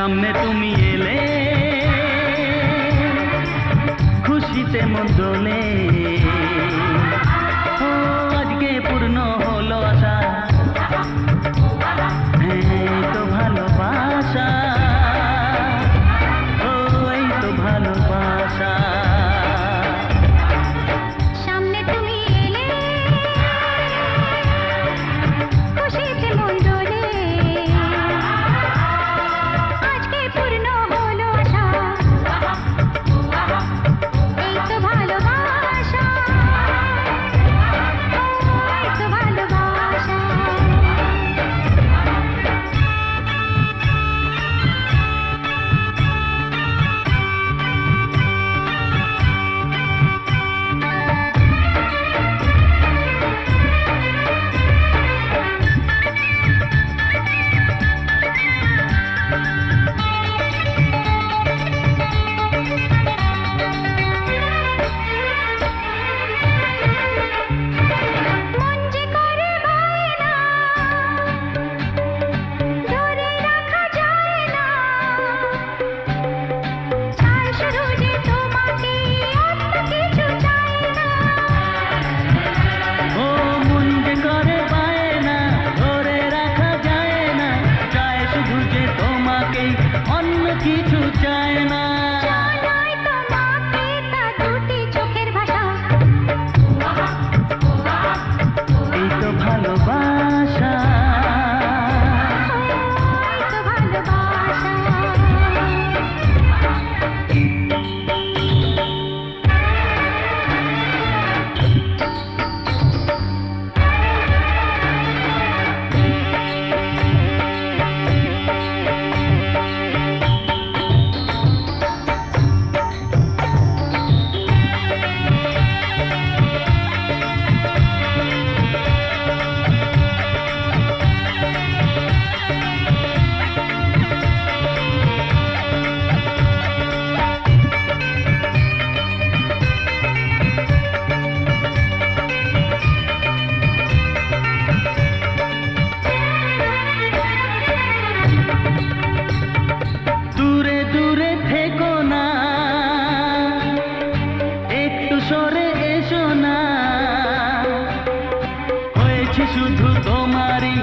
সামনে তুমি এলে খুশিতে মন দোলে। ও আজকে পূর্ণ হলো আশা, হ্যাঁ এই তো ভালোবাসা, ও এই তো ভালোবাসা। সামনে তুমি এলে খুশিতে মন দোলে, আজকে পূর্ণ হলো আশা, এই তো ভালোবাসা, এই তো ভালোবাসা। মন যে করে বায়না, ধরে রাখা যায় না, চাই শুধু যে তোমাকে, অন্য কিছু চাই না। ও মন যে করে বায়না, ধরে রাখা যায় না, চায় শুধু যে তোমাকে, অন্য কিছু চায় না। জানাই তোমাকে তা দুটি চোখের ভাষা, এই তো ভালোবাসা, এই তো ভালোবাসা। দূরে দূরে থেকো না, একটু সরে এসো না, হয়েছে শুধু তোমারই